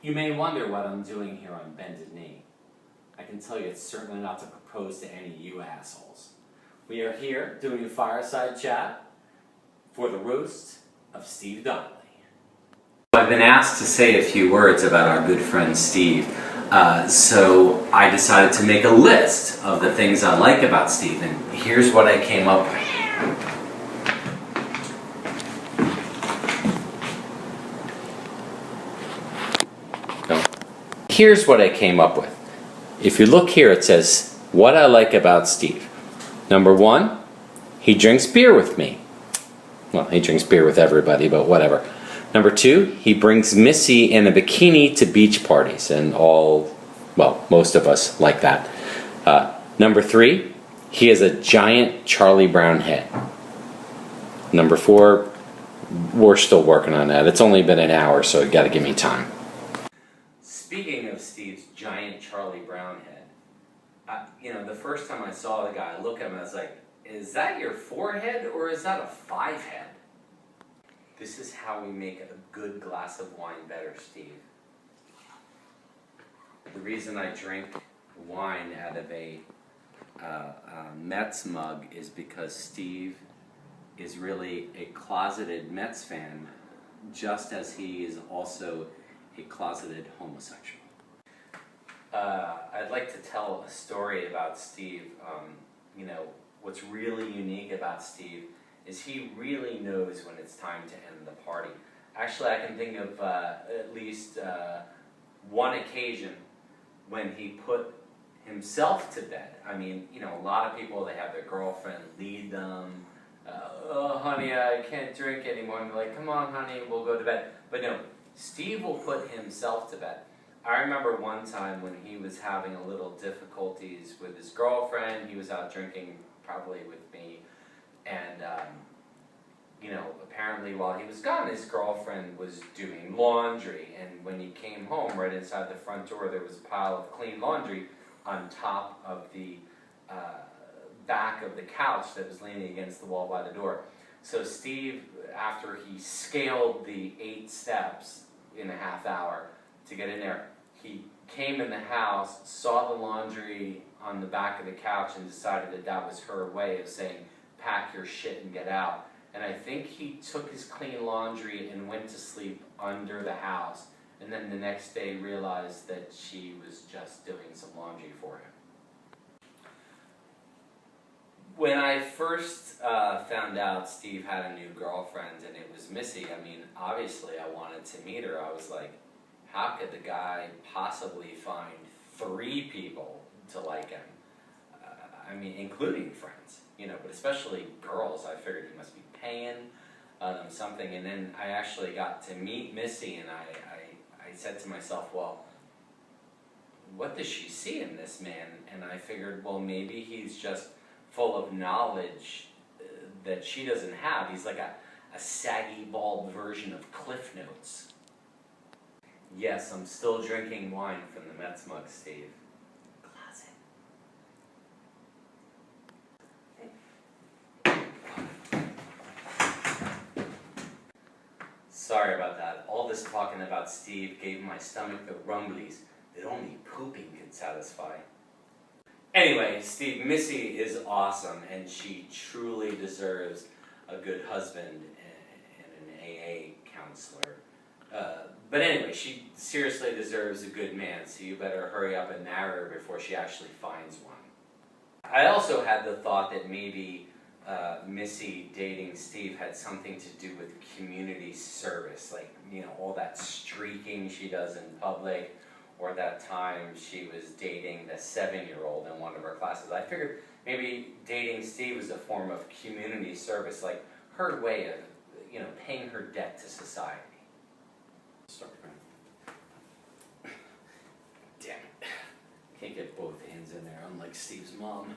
You may wonder what I'm doing here on Bended Knee. I can tell you it's certainly not to propose to any of you assholes. We are here doing a fireside chat for the roast of Steve Donnelly. I've been asked to say a few words about our good friend Steve, so I decided to make a list of the things I like about Steve, and here's what I came up with. Here's what I came up with. If you look here, it says, what I like about Steve. Number one, he drinks beer with me. Well, he drinks beer with everybody, but whatever. Number two, he brings Missy in a bikini to beach parties, and most of us like that. Number three, he has a giant Charlie Brown head. Number four, we're still working on that. It's only been an hour, so you gotta give me time. Speaking of Steve's giant Charlie Brown head, the first time I saw the guy, I looked at him and I was like, is that your forehead or is that a 5 head? This is how we make a good glass of wine better, Steve. The reason I drink wine out of a Mets mug is because Steve is really a closeted Mets fan, just as he is also a closeted homosexual. I'd like to tell a story about Steve. What's really unique about Steve is he really knows when it's time to end the party. Actually, I can think of at least one occasion when he put himself to bed. A lot of people, they have their girlfriend lead them. Oh, honey, I can't drink anymore. And they're like, come on, honey, we'll go to bed. But no, Steve will put himself to bed. I remember one time when he was having a little difficulties with his girlfriend. He was out drinking, probably with me, and apparently while he was gone, his girlfriend was doing laundry, and when he came home, right inside the front door, there was a pile of clean laundry on top of the back of the couch that was leaning against the wall by the door. So Steve, after he scaled the 8 steps in a half hour to get in there, he came in the house, saw the laundry on the back of the couch, and decided that that was her way of saying, pack your shit and get out. And I think he took his clean laundry and went to sleep under the house, and then the next day realized that she was just doing some laundry for him. When I first found out Steve had a new girlfriend and it was Missy, obviously I wanted to meet her. I was like, how could the guy possibly find 3 people to like him? Including friends, but especially girls. I figured he must be paying them something. And then I actually got to meet Missy, and I said to myself, well, what does she see in this man? And I figured, well, maybe he's just full of knowledge that she doesn't have. He's like a saggy, bald version of Cliff Notes. Yes, I'm still drinking wine from the Mets mug, Steve. Classic. Sorry about that. All this talking about Steve gave my stomach the rumblies that only pooping can satisfy. Anyway, Steve, Missy is awesome, and she truly deserves a good husband and an AA counselor. But anyway, she seriously deserves a good man, so you better hurry up and marry her before she actually finds one. I also had the thought that maybe Missy dating Steve had something to do with community service, like, all that streaking she does in public, or that time she was dating the 7-year-old in one of her classes. I figured maybe dating Steve was a form of community service, like her way of, paying her debt to society. Sorry. Damn it. Can't get both hands in there, unlike Steve's mom.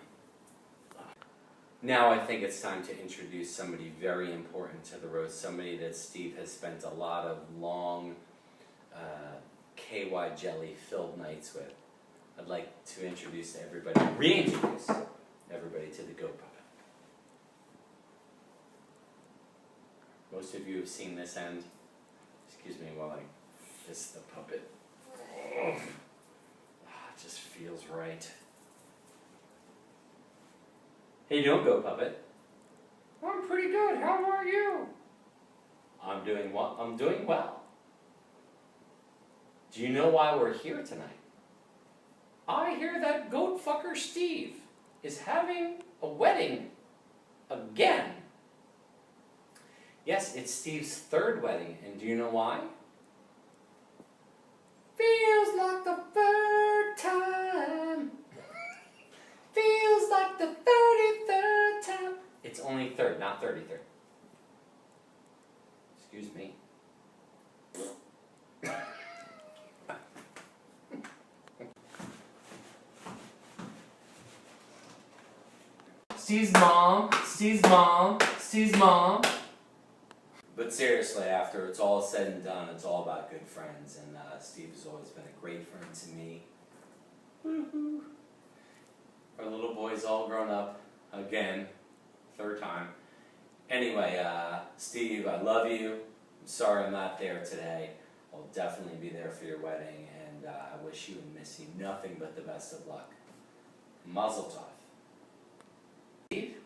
Now I think it's time to introduce somebody very important to the roast, somebody that Steve has spent a lot of long KY jelly filled nights with. I'd like to introduce everybody, reintroduce everybody to the goat puppet. Most of you have seen this end. Excuse me while I fist the puppet. It just feels right. Hey, don't go, puppet. I'm pretty good. How are you? I'm doing well. I'm doing well. Do you know why we're here tonight? I hear that goat fucker Steve is having a wedding again. Yes, it's Steve's third wedding, and do you know why? Feels like the third time. Feels like the 33rd time. It's only third, not 33rd. Excuse me. Steve's mom, Steve's mom, Steve's mom. But seriously, after it's all said and done, it's all about good friends, and Steve has always been a great friend to me. Woohoo! Our little boy's all grown up again, third time. Anyway, Steve, I love you. I'm sorry I'm not there today. I'll definitely be there for your wedding, and I wish you and Missy nothing but the best of luck. Mazel tov. Steve?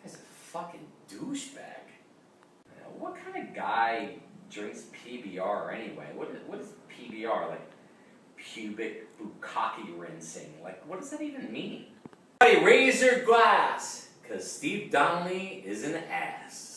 This guy's a fucking douchebag. What kind of guy drinks PBR anyway? What is PBR? Like pubic bukkake rinsing? Like, what does that even mean? Everybody raise your glass, because Steve Donnelly is an ass.